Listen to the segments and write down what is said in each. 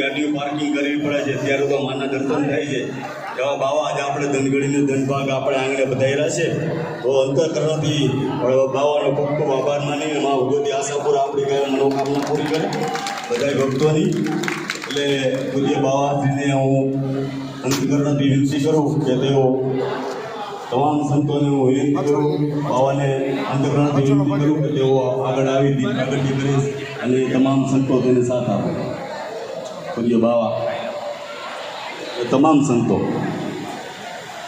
ગાડીઓ પાર્કિંગ કરવી પડે છે ત્યારે તો માના દર્શન થાય છે. એવા બાવા આજે આપણે ધનગડીને ધનભાગ આપણે આંગણે બધાયેલા છે. તો અંતઃકરણથી બાવાનો ખૂબ ખૂબ આભાર માની મા ભગવતી આશાપુર આપણી કઈ મનોકામના પૂરી કરે બધા ભક્તોની. એટલે પૂજ્ય બાવાશ્રીને હું અંતઃકરણથી વિનંતી કરું કે તેઓ તમામ સંતોને હું વિનંતી કરું, બાવાને અંતઃકરણથી વિનંતી કરું કે તેઓ આગળ આવી પ્રગતિ કરે અને તમામ સંતો તેને સાથ આપે. પૂજ્ય બાવા તમામ સંતો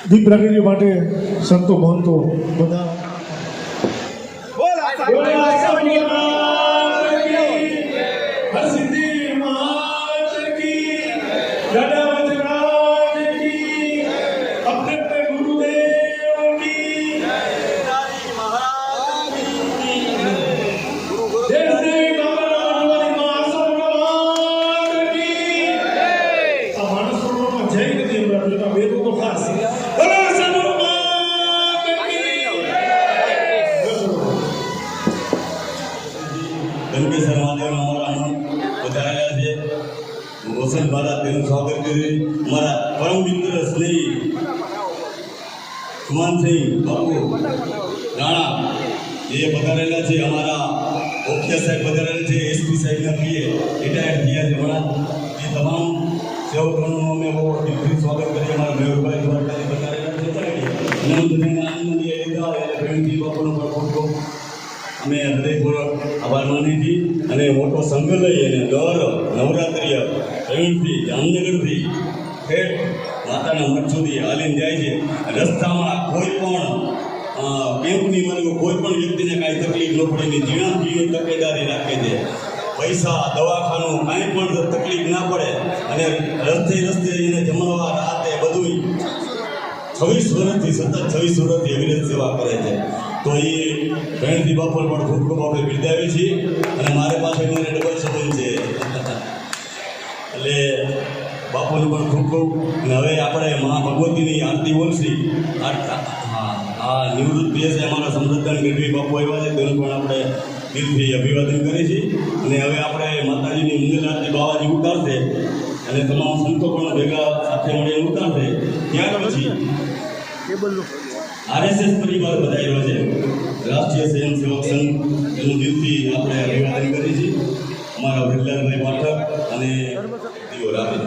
દીપ પ્રગતિ માટે સંતો મહંતો બધા ગણપેશ્વર મહાદેવના અમારા વધારેલા છે. રોશન બારા તેનું સ્વાગત કરી અમારા પરમ મિત્ર સ્નેહી સુમાનસિંહ બાપુ રાણા એ પધારેલા છે. અમારા મુખ્ય સાહેબ પધારેલા છે. એસપી સાહેબના પીએ રિટાયર થયા છે હમણાં. એ તમામ સેવકોનું અમે બહુ દિલથી સ્વાગત કરીએ. અમારા મેહુરભાઈ દ્વારકાથી પધારેલા છે. અને બધાને આનંદ લીધા એટલે પ્રેમથી બાપુનો પણ ખૂબ અમે હૃદયપૂર્વક આભાર માની છીએ. અને મોટો સંઘ લઈ અને દર નવરાત્રિય રવિથી જામનગરથી ઠેઠ માતાના મઠ સુધી હાલીને જાય છે. રસ્તામાં કોઈ પણ કેમ્પની મને કોઈ પણ વ્યક્તિને કાંઈ તકલીફ ન પડે એની ઝીણામઝીણી તકેદારી રાખે છે. પૈસા દવાખાનું કાંઈ પણ તકલીફ ના પડે અને રસ્તે એને જમણવા રાતે બધું 26 વર્ષથી સતત 26 વર્ષથી અવિરત સેવા કરે છે. તો એ ગણેશજી બાપુને પણ ખૂબ ખૂબ આપણે બિરદાવીએ છીએ. અને મારે પાસે મને ડબલ સંબંધ છે એટલે બાપુને પણ ખૂબ ખૂબ. અને હવે આપણે મા ભગવતીની આરતી બોલશી. આ નિવૃત્ત પીએસ અમારા સમૃદ્ધાન ગઢવી બાપુ આવ્યા છે તેનું પણ આપણે દિલથી અભિવાદન કરીએ છીએ. અને હવે આપણે માતાજીની મંગલ આરતી બાવાજી ઉતારશે અને તમામ સંતો પણ ભેગા સાથે મળીને ઉતારશે. ત્યાર પછી આરએસએસ પરિવાર બધાયેલો છે. રાષ્ટ્રીય સ્વયંસેવક સંઘ એનું દિલથી આપણે અભિવાદન કરીએ છીએ. અમારા વડલાલભાઈ પાઠક અને દીવો રાખે.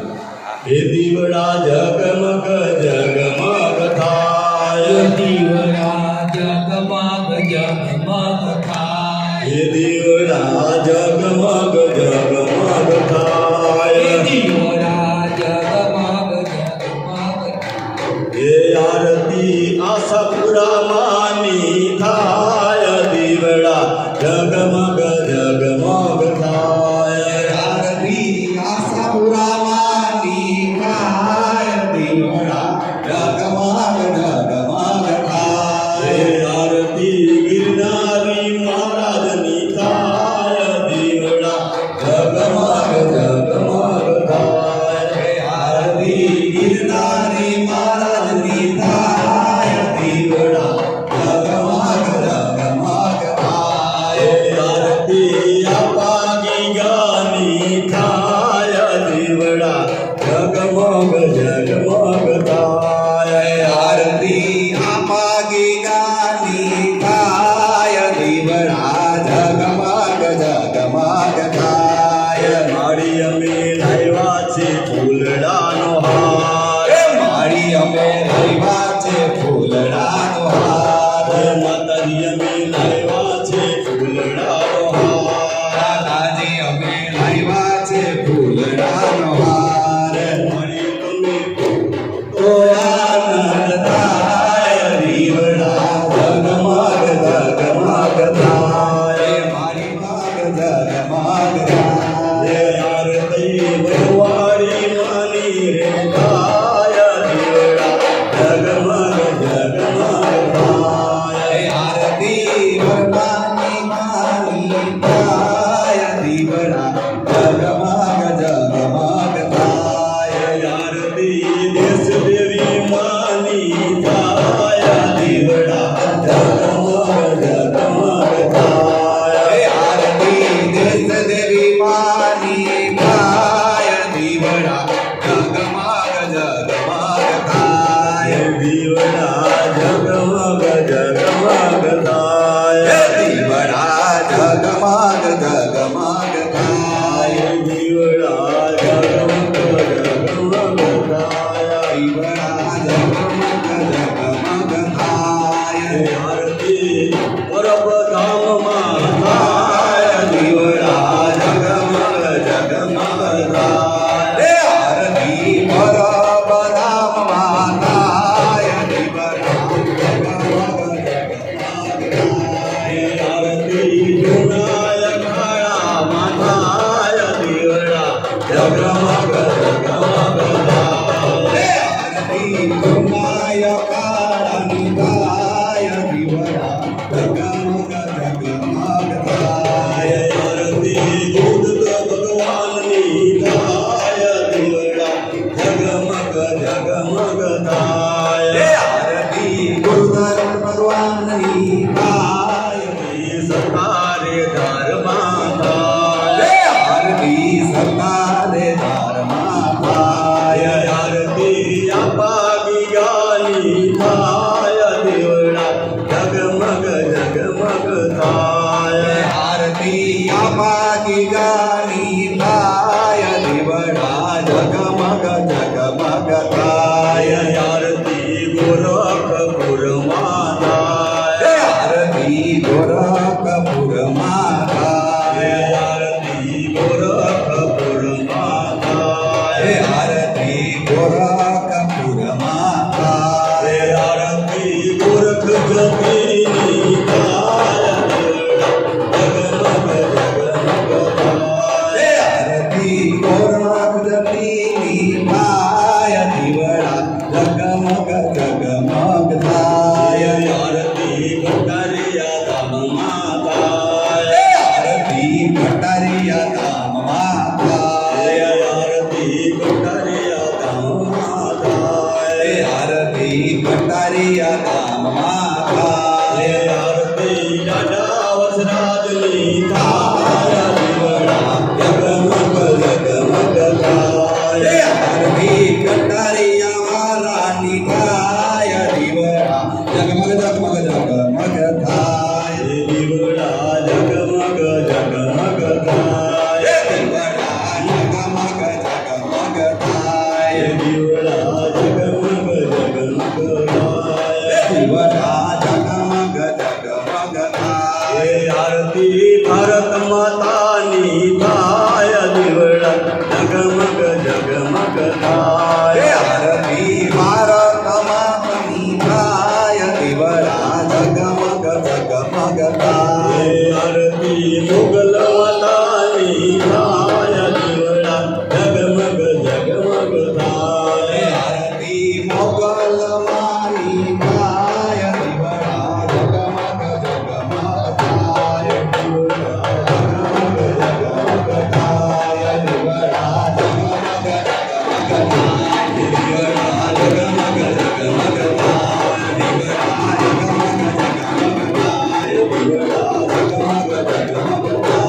હે દીવડા જગમગ જગમગ થાય, દીવડા જગમગ જગમગ થાય, હે દીવડા જગમગ જગમગ થાય, દીવડા જગમગ જગમગ હે આરતી આશાપુરા માની થાય, દીવડા જગમગ જગમગ થાય, આરતી આશાપુરા માની થાય, દીવડા જગમગ જગમગ થાય, હે આરતી ગિરનારી મહારાજની થાય, દીવડા જગમગ જગમગ થાય, આરતી ગિરનારી મહારાજની થાય, દીવડા જગમગ જગમગ થાય, આરતી અપાગી ગાની થાય, દીવડા જગમગ જગમગ થાય, આરતી આપાગી ગાની થાય, દીવડા જગમગ જગમગ થાય, મારી અમે લાવ્યા છે ફૂલડાનો હાર, મારી અમે લાવ્યા છે ફૂલડાનો હાર, માતાજી અમે લાવ્યા છે ફૂલડાનો હાર, દાદાજી અમે લાવ્યા છે ફૂલડાનો હાર, મારી તમે તો આનંદ થાય, દીવડા જગમગ જગમગ થાય, મારી માગ જગમગ થાય, આરતી ભગવાડી માની રે થાય, દીવડા જગમગ જગમગ થાય, આરતી ભગવાનની માની થાય, દીવડા જગમગ જગમગ થાય, આરતી દેશ દેવી દીવડા જગમગ જગમગ થાય આરતી પરબ ધામમાં થાય દીવડા જગમગ જગમગ થાય આરતી પરબ ધામમાં થાય દીવડા જગમગ જગમગ થાય આરતી જુનાય ખાડામાં થાય દીવડા જગમગ જગમગ થાય આરતી જુનાય કાળાની થાય દીવડા જગમગ જગમગ થાય આરતી દૂધ ભગવાનની થાય દીવડા જગમગ જગમગ થાય આરતી ગુરુધર ભગવાનની થાય સતારે ધારમાં થાય આરતી સતારે ધારમાં થાય આરતી અપાગી ગાલી થાય દીવડા જગમગ જગમગ થાય આરતી આપાકી ગાની થાય દીવડા જગમગ જગમગ થાય આરતી ગોરખપુરમાં થાય આરતી ગોરખપુરમાં થાય આરતી ગોરખપુરમાં થાય આરતી ગોરખપુરમાં થાય આરતી ગોરખ જતીની થાય જગમગ જગમગ થાય આરતી ગોરખ જતીની થાય દીવડા જગમગ જગમગ થાય આરતી ભંડારીયા ધામમાં થાય આરતી ભટારિયા ધામમાં થાય આરતી ભંડારીયા ધામમાં થાય આરતી ભટારિયા ધામમાં થાય આરતી દાદા વસરાજની થાય દીવડા જગમગ જગમગ થાય આરતી ભટારિયા વારાની થાય દીવડા જગમગ જગમગ જગમગ થાય દીવડા જગમગ જગમગ થાય દીવડા જગમગ જગમગ થાય દીવડા જગમગ જગમગ થાય દીવડા જગમગ જગમગ થાય આરતી ભારત માતાની થાય દીવડા જગમગ જગમગ થાય આરતી ભારત માતની થાય દીવડા જગમગ જગમગ થાય આરતી મુગલ માતાની થાય દીવડા જગમગ જગમગ થાય આરતી મોગલ મારી થાય દીવડા જગમગ જગમગ થાય જગમગ જગમગ થાય દીવડા જગમગ જગમગ થાય દીવડા જગમગ જગમગ થાય દીવડા જગમગ જગમગ થાય દીવડા જગમગ જગમગ થાય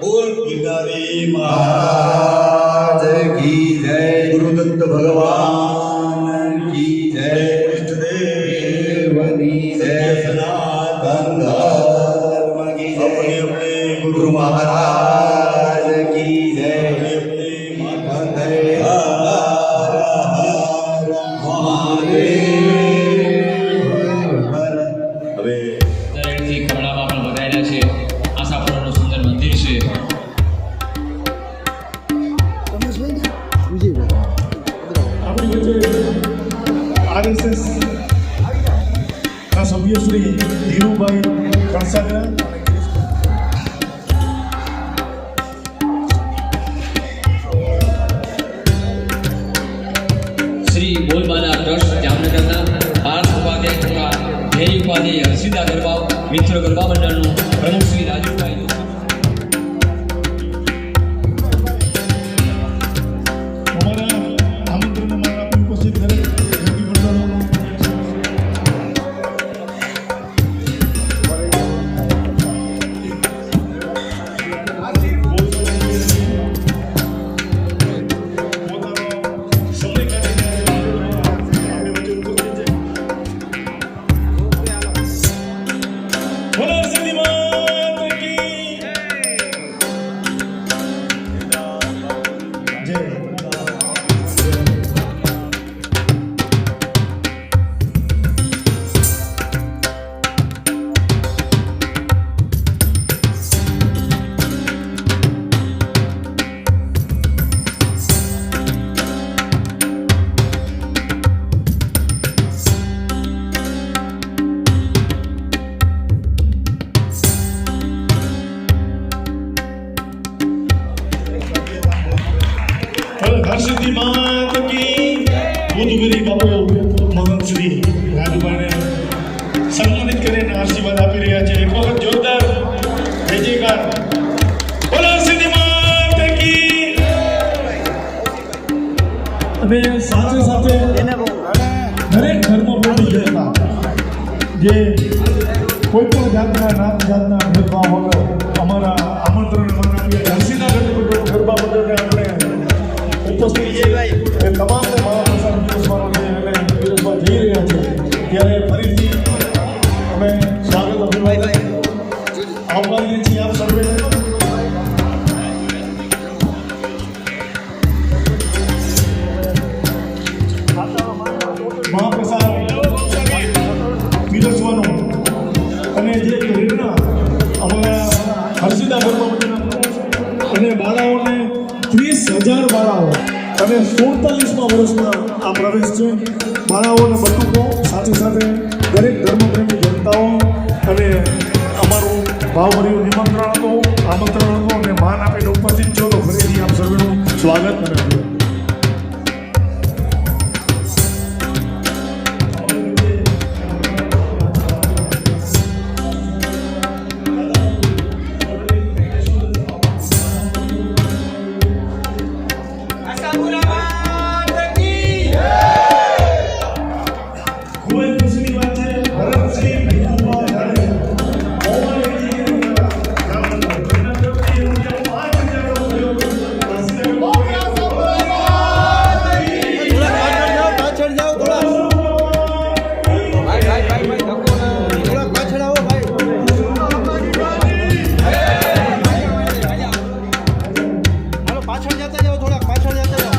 બોલ ગિરનારી મા महाराज की जय ગુરુદત્ત भगवान की जय ઇષ્ટદેવ देवनी जय સનાતન धर्म की अपने जय अपने गुरु महाराज की जय अपने अपने माता वंदे हर हर महादेव હવે દરેકથી કમળામાં પણ વધારેલા છે આશાપુરાનું સુંદર મંદિર છે આપણી વચ્ચે આરએસએસ ના સભ્ય શ્રી ધીરુભાઈ કણસાગરા શ્રી બોલબાલા ટ્રસ્ટ જામનગરના પાર્થ ઉપાધ્યાય તથા ધ્યેય ઉપાધ્યાય હર્ષિદા ગરબા મિત્ર ગરબા મંડળનું પ્રમુખ શ્રી રાજુભાઈ અમારા આમંત્રણમાં આપણી ઉપસ્થિત દરેક વ્યક્તિ મંડળોનો પોતાનો સમય કાઢીને આપણી વચ્ચે અને સાથે સાથે દરેક ધર્મપ્રેમી જનતા જે કોઈ પણ જાતના નાત જાતના ભેદભાવ વગર અમારા આમંત્રણ હર્ષિદા ગરબા મંડળને આપણે ઉપસ્થિત છીએ એ તમામને મહાપ્રસાદ પીરસવાનો છે અને પીરસવા જઈ રહ્યા છે ત્યારે ફરીથી અમે સ્વાગત અભિવાદન આવકારીએ છીએ આપ સર્વે મહાપ્રસાદ પીરસવાનો અને જે પ્રેરણા અમારા હર્ષિદા ગરબા મંડળના અને બાળાઓને 30,000 બાળાઓ અને 47મા વર્ષમાં આ પ્રવેશ છે. બાળાઓને બટુકો સાથે સાથે દરેક ધર્મપ્રેમી જનતાઓ અને અમારું ભાવભર્યું નિમંત્રણ હતું આમંત્રણ હતું અને માન આપીને ઉપસ્થિત છો તો ફરીથી આપ સર્વેનું સ્વાગત અને અભિનંદન. ખૂબ જ ખુશીની વાત છે ભરતસિંહ ભીખુભા પાછળ જાઓ થોડા પાછળ આવો ભાઈ. હાલો પાછળ જતા જાઓ થોડા પાછળ જતા જાઓ.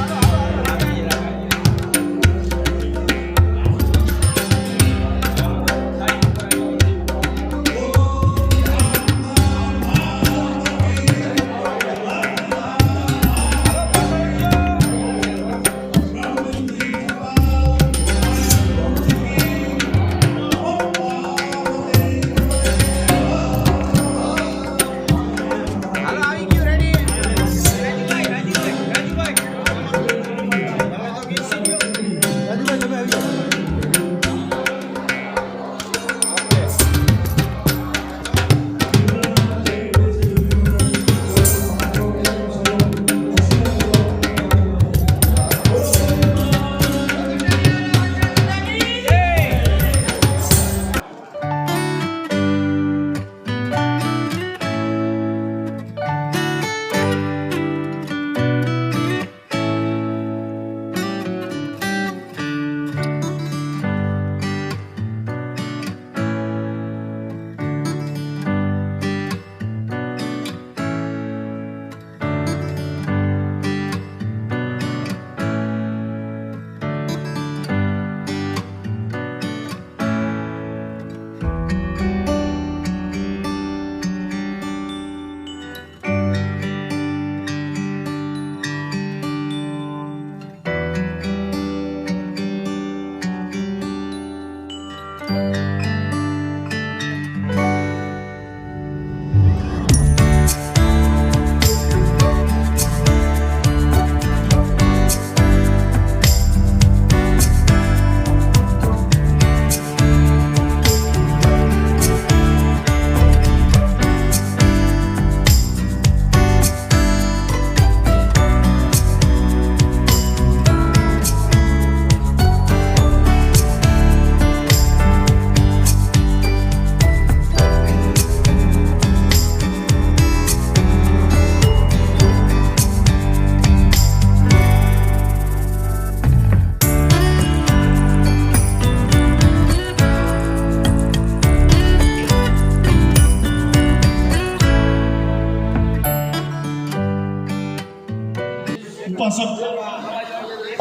ઉપાસક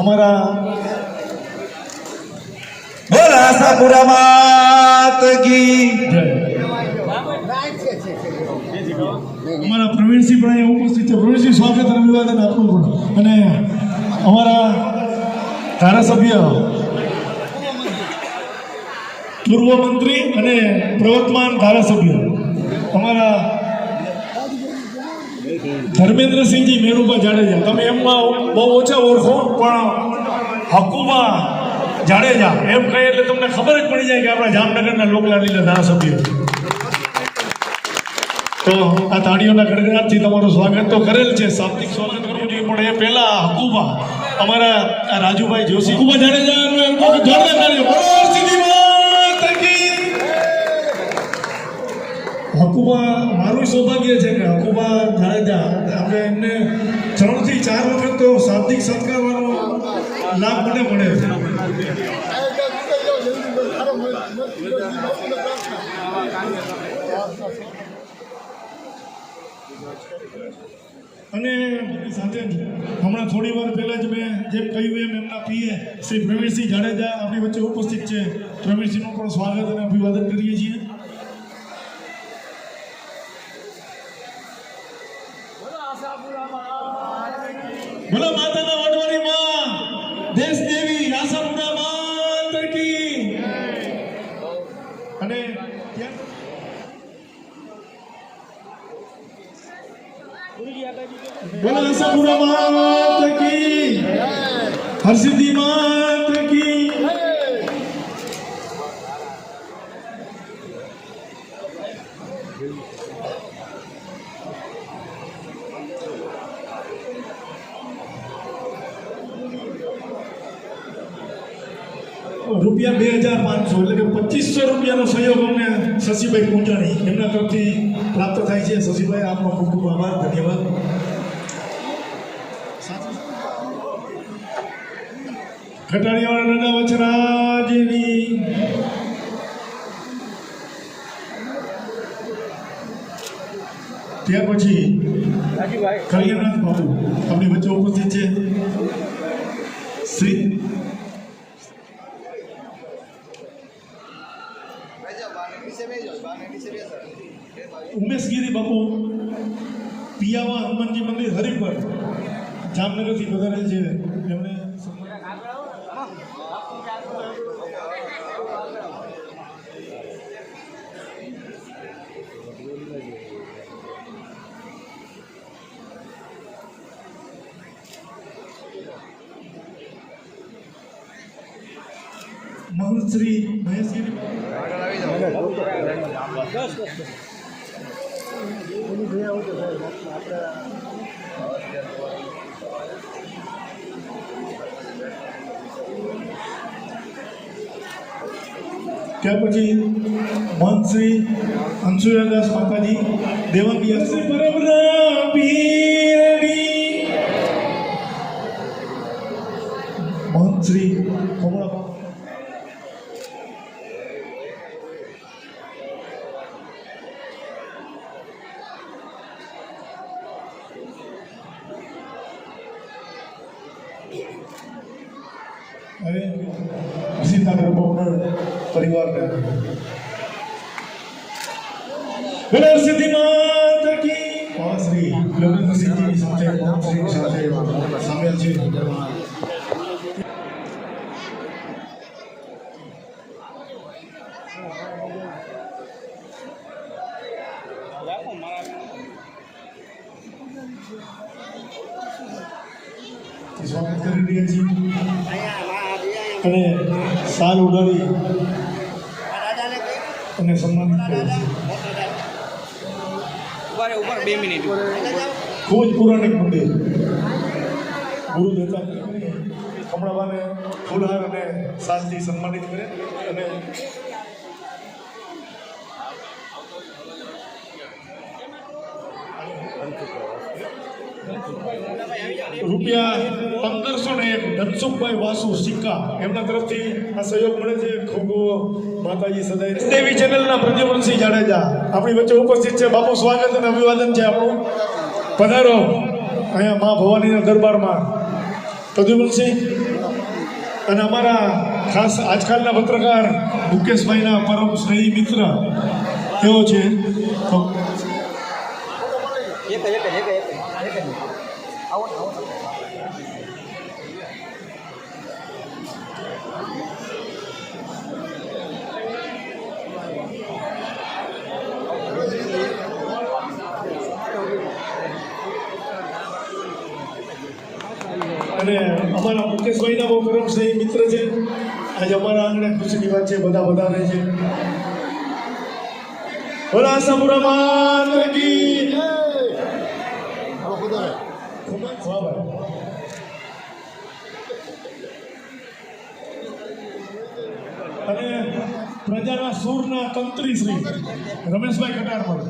અમારા બોલ આશાપુરા માત કી અમારા પ્રવીણસિંહ પણ અહીંયા ઉપસ્થિત છે. પ્રવીણસિંહ સ્વાગત અને અભિવાદન આપવું પણ અને અમારા ધારાસભ્ય પૂર્વ મંત્રી અને પ્રવર્તમાન ધારાસભ્ય અમારા ધર્મેન્દ્રસિંહજી મેરુભા જાડેજા, તમે એમમાં બહુ ઓછા ઓળખો પણ હકુબા જાડેજા એમ કહે એટલે તમને ખબર જ પડી જાય કે આપણા જામનગરના લોકલાડીલા ધારાસભ્ય. તો આ તાળીઓના ગણગણાટથી તમારું સ્વાગત તો કરેલ છે, શાબ્દિક સ્વાગત કરવું જોઈએ, પણ એ પહેલા હકુબા અમારા આ રાજુભાઈ જોશી ખૂબ જાડેજાનો એમ કહો કે જોરદાર તાળીઓ. બોલો હરસિદ્ધિ માતા કી. હકુબા મારું સૌભાગ્ય છે કે હકુબા જાડેજા આપણે એમને 3 થી 4 વખત તો શાબ્દિક સત્કારવાનો લાભ મને મળે છે. અને સાથે હમણાં થોડી વાર પહેલા જ મેં જેમ કહ્યું એમ એમના પીએ શ્રી પ્રવીણસિંહ જાડેજા આપણી વચ્ચે ઉપસ્થિત છે. પ્રવીણસિંહનું પણ સ્વાગત અને અભિવાદન કરીએ છીએ. બોલો માતાના વડવાની માં દેશ દેવી આશાપુરા માતા કી. અને બોલો આશાપુરા માતા કી. હરસિદ્ધિ માતા કી. રૂપિયા 2500 એટલે કે 2500 રૂપિયાનો સહયોગ અમને શશીભાઈ પૂંજાણી એમના તરફથી પ્રાપ્ત થાય છે. શશીભાઈ આપનો ખૂબ ખૂબ આભાર, ધન્યવાદ. ખટાડીયાવાળા દાદા વચરાજની ત્યાર પછી કલ્યાણનાથ બાપુ આપણી વચ્ચે ઉપસ્થિત છે. શ્રી ઉમેશગીરી બાપુ પિયાવા હનુમાનજી મંદિર હરિપર જામનગરથી પધારેલ છે. એમણે મહંત શ્રી મહેશગીરી ત્યાર પછી મહંત શ્રી અંશુદાસ માતાજી દેવાંગી શ્રી પરમના પીરની મહંત શ્રી કમળા અને સીતાનગર બહુનર પરિવારને બોલો સિદ્ધિ માતા કી. શ્રી લગ્નસિંહજીની સાથે મોહનસિંહ સાથે સામેલ છે. સ્વાગત કરી રહ્યા છીએ અને સાલ ઉડાડી અને સન્માનિત કરે છે. ખૂબ જ પૌરાણિક મંદિર ગુરુ દત્તા હમણાં ફૂલહાર અને સાલથી સન્માનિત કરે અને રૂપિયા 1501 ધનસુખભાઈ વાસુ સિક્કા એમના તરફથી આ સહયોગ મળે છે. ખૂબ માતાજી સદાય દેવી ચેનલના પ્રદ્યુમનસિંહ જાડેજા આપણી વચ્ચે ઉપસ્થિત છે. બાપુ સ્વાગત અને અભિવાદન છે આપણું. પધારો અહીંયા મા ભવાનીના દરબારમાં પ્રદ્યુમનસિંહ. અને અમારા ખાસ આજકાલના પત્રકાર મુકેશભાઈના પરમ સ્નેહી મિત્ર એવો છે અને અમારા મુકેશભાઈના બહુ પરમ સ્નેહી મિત્ર છે. આજે અમારા આંગણે ખુશીની વાત છે, બધા વધારે છે. બોલા આશાપુરા માતા કી. અને પ્રજાના સૂરના તંત્રી શ્રી રમેશભાઈ કટારમલ.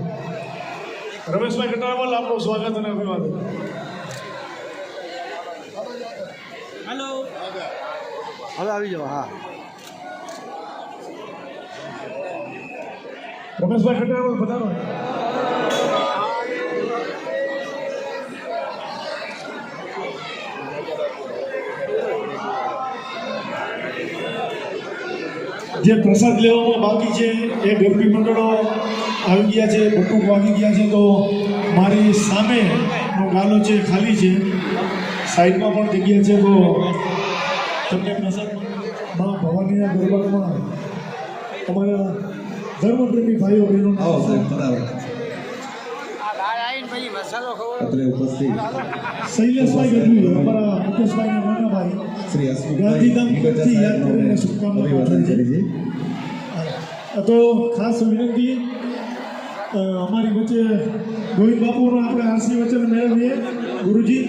રમેશભાઈ કટારમલ, આપનું સ્વાગત અને અભિવાદન. હેલો હવે આવી જાઓ. હા રમેશભાઈ કટારમલ પધારો. જે પ્રસાદ લેવામાં બાકી છે એ ગરબી મંડળો આવી ગયા છે, બટુક વાગી ગયા છે. તો મારી સામેનો ગાલો છે ખાલી છે, સાઈડમાં પણ જગ્યા છે. તો તમને પ્રસાદ માં ભવાનીના ગરબામાં તમારા ધર્મપ્રેમી ભાઈઓ બહેનો શૈલેષભાઈ ગઢવી, અમારા મુકેશભાઈના નાના ભાઈ ગાંધીધામથી યાદ કરીને શુભકામનાઓ પાઠવે છે. તો ખાસ વિનંતી, અમારી વચ્ચે ગોવિંદ બાપુનો આપણે આરસી વચન મેળવીએ. ગુરુજી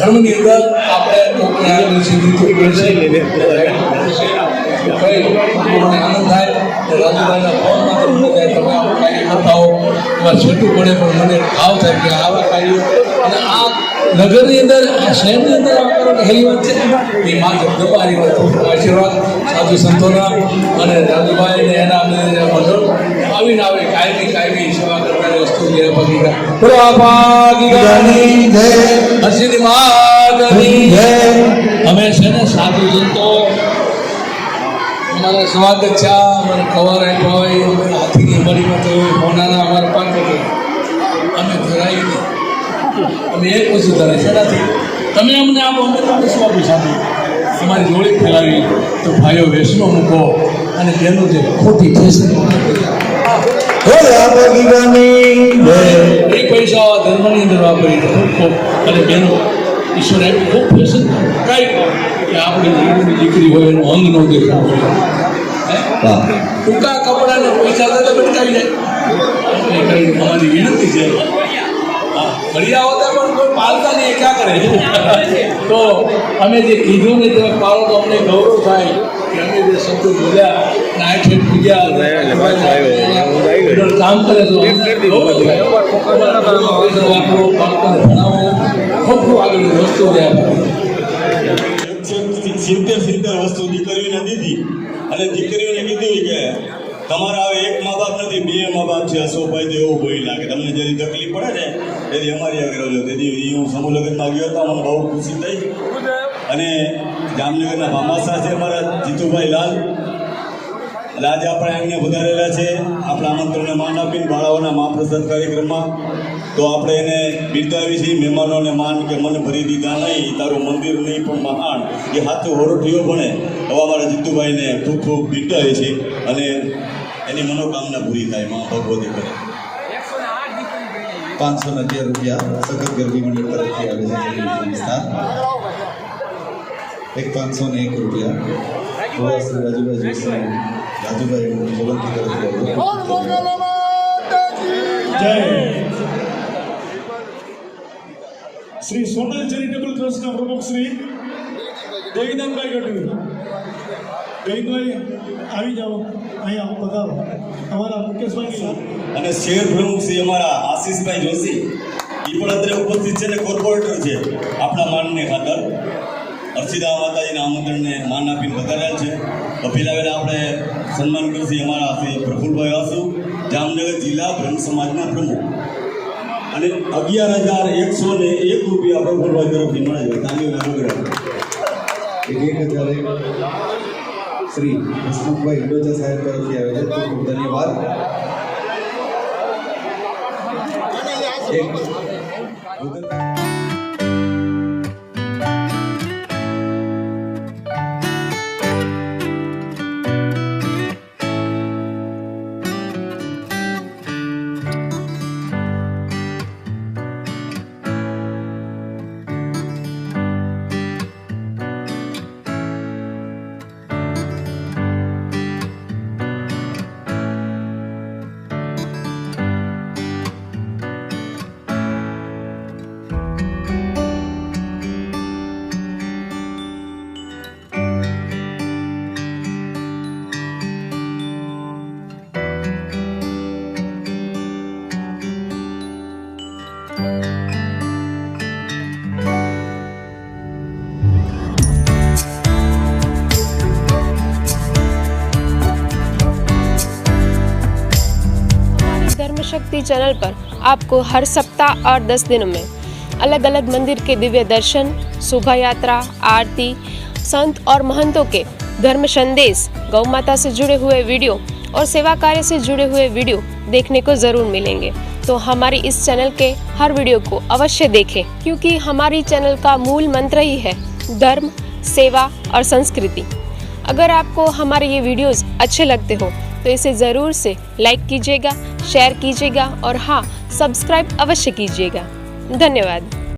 ધર્મની અંદર આપણે કઈ મને આનંદ થાય કે રાજુભાઈના ફોનમાં તો મને થાય તમે આવું કાર્ય કરતા હો એમાં છૂટું પડે પણ મને ભાવ થાય કે આવા કાર્યો અને આ નગરની અંદર આ શહેરની અંદર આ કરો હેલી વાત છે એ મા જગદંબાની વાત આશીર્વાદ સાધુ સંતોના અને રાજુભાઈ ને એના મંડળ આવીને આવે કાયમી સેવા કરવાની વસ્તુ જે ભાગીગા બોલો આ ભાગીગાની જય હર્ષિની માતની જય અમે છે ને સાધુ સંતો અમારા સ્વાગત છે અમારે ખબર આપ્યા હોય અમે હાથીની અમારીમાં તો હોનાના અમારા પાંચ અમે ધરાવી નહીં અમે એક વસ્તુ ધરાય શેનાથી તમે અમને આપો અમે તમને શું આપી સાથે તમારી જોડી ફેલાવી તો ભાઈઓ વૈષ્ણવ મૂકો અને તેનું જે ખોટી ઠેસ બોલ ભાગીગાની જય એ પૈસા ધર્મની અંદર વાપરી ખૂબ અને બેનો ઈશ્વર આપ્યું ખૂબ ફેશન કાંઈ કે આપણી દીકરીની દીકરી હોય એનું અંગ ન દેખાવું વાહ ટૂંકા કપડાને પૈસા તો બટકાવી જાય એટલે અમારી વિનંતી છે હા ઘડિયા હોતા પણ કોઈ પાલતા નહીં એ ક્યાં કરે તો અમે જે કીધું ને તમે પાડો તો અમને ગૌરવ થાય કે અમે જે શબ્દો બોલ્યા નાઈટ હેડ પૂજ્યા કામ કરે તો ગૌરવ થાય વાપરો બાળકોને ભણાવો ખૂબ ખૂબ આગળ વસ્તુ રહ્યા 70 વસ્તુ દીકરીઓને દીધી અને દીકરીઓને કીધું કે તમારા હવે એક મા બાપ નથી, બે મા બાપ છે. અશોકભાઈ તો એવું બોલી લાગે તમને જેની તકલીફ પડે ને એની અમારી આગળ આવ્યો. તેથી હું સમૂહ લગ્નમાં ગયો હતો, મને બહુ ખુશી થઈ. અને જામનગરના મામાસા છે અમારા જીતુભાઈ લાલ, એટલે આજે આપણે અહીંયા વધારેલા છે આપણા આમંત્રણને માન આપીને બાળાઓના મહાપ્રસાદ કાર્યક્રમમાં. તો આપણે એને બિરદાવી છીએ, મહેમાનોને માન કે મને ભરી દીધા નહીં, તારું મંદિર નહીં પણ મહાન, એ હાથો હોરઠીઓ ભણે. હવે અમારા જીતુભાઈને ખૂબ ખૂબ બિરદાવે છે અને એની મનોકામના પૂરી થાય માં ભગવતી કરે. 511 રૂપિયા સખત ગરબી મંડળ તરફથી આવે છે વિસ્તાર. એક 501 રૂપિયા થોડા શ્રી રાજુભાઈ જોશી રાજુભાઈ સોલંકી તરફથી જય શ્રી સોનલ ચેરિટેબલ ટ્રસ્ટના પ્રમુખ શ્રી દેવીદાનભાઈ ગઢવી. દેવીભાઈ આવી જાઓ, અહીંયા પધારો. અમારા મુકેશભાઈ અને શહેર પ્રમુખ શ્રી અમારા આશીષભાઈ જોશી, એ પણ અત્યારે ઉપસ્થિત છે ને કોર્પોરેટર છે આપણા માનને ખાતર. હર્ષિદા માતાજીના આમંત્રણને માન આપીને વધારેલ છે. તો પેલા વેલા આપણે સન્માન કરશી અમારા શ્રી પ્રફુલભાઈ વાસુ, જામનગર જિલ્લા બ્રહ્મ સમાજના પ્રમુખ. અને 11,101 રૂપિયા પ્રફુલભાઈ તરફથી મળે છે. તાલીઓના પ્રોગ્રામ 1001 શ્રી હસમુખભાઈ હિડોચા સાહેબ તરફથી આવે છે. ખૂબ ખૂબ ધન્યવાદ. शक्ति चैनल पर आपको हर सप्ताह और 10 दिनों में अलग अलग मंदिर के दिव्य दर्शन, शोभा यात्रा, आरती, संत और महंतों के धर्म संदेश, गौ माता से जुड़े हुए वीडियो और सेवा कार्य से जुड़े हुए वीडियो देखने को ज़रूर मिलेंगे. तो हमारी इस चैनल के हर वीडियो को अवश्य देखें, क्योंकि हमारी चैनल का मूल मंत्र ही है धर्म, सेवा और संस्कृति. अगर आपको हमारे ये वीडियोस अच्छे लगते हो तो इसे ज़रूर से लाइक कीजिएगा, शेयर कीजिएगा और हाँ, सब्सक्राइब अवश्य कीजिएगा. धन्यवाद.